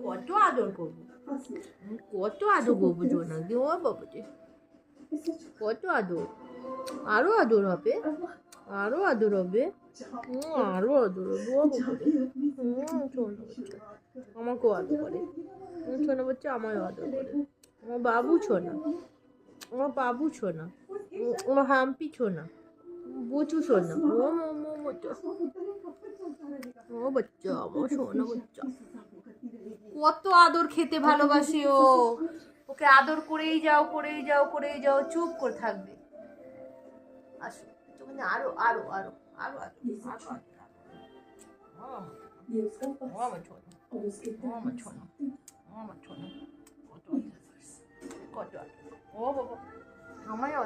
কত আদর করবো, কত আদর করবো জোনা ও বাবা, কত আদর, আরো আদর হবে, আরো আদর হবে, আরো আদর হবে ও বাবা। ছোনা বাচ্চা আমাকেও আদর করে, ছোনা বাচ্চা আমারও আদর করে। আমার বাবু ছোনা, আমার বাবু ছোনা, আমার হাম্পি ছোনা, বুচু ছোনা, ও মোমো বাচ্চা, ও বাচ্চা আমার সোনা বাচ্চা। কত আদর খেতে ভালোবাসে ও, ওকে আদর করেই যাও করেই যাও করেই যাও, চুপ করে থাকবে। আসো তুমি, আরো আরো আরো আরো আরো আরো আমার ছোনা, আমার ছোনা, আমার ছোনা, কত কত ও বাবা আমায়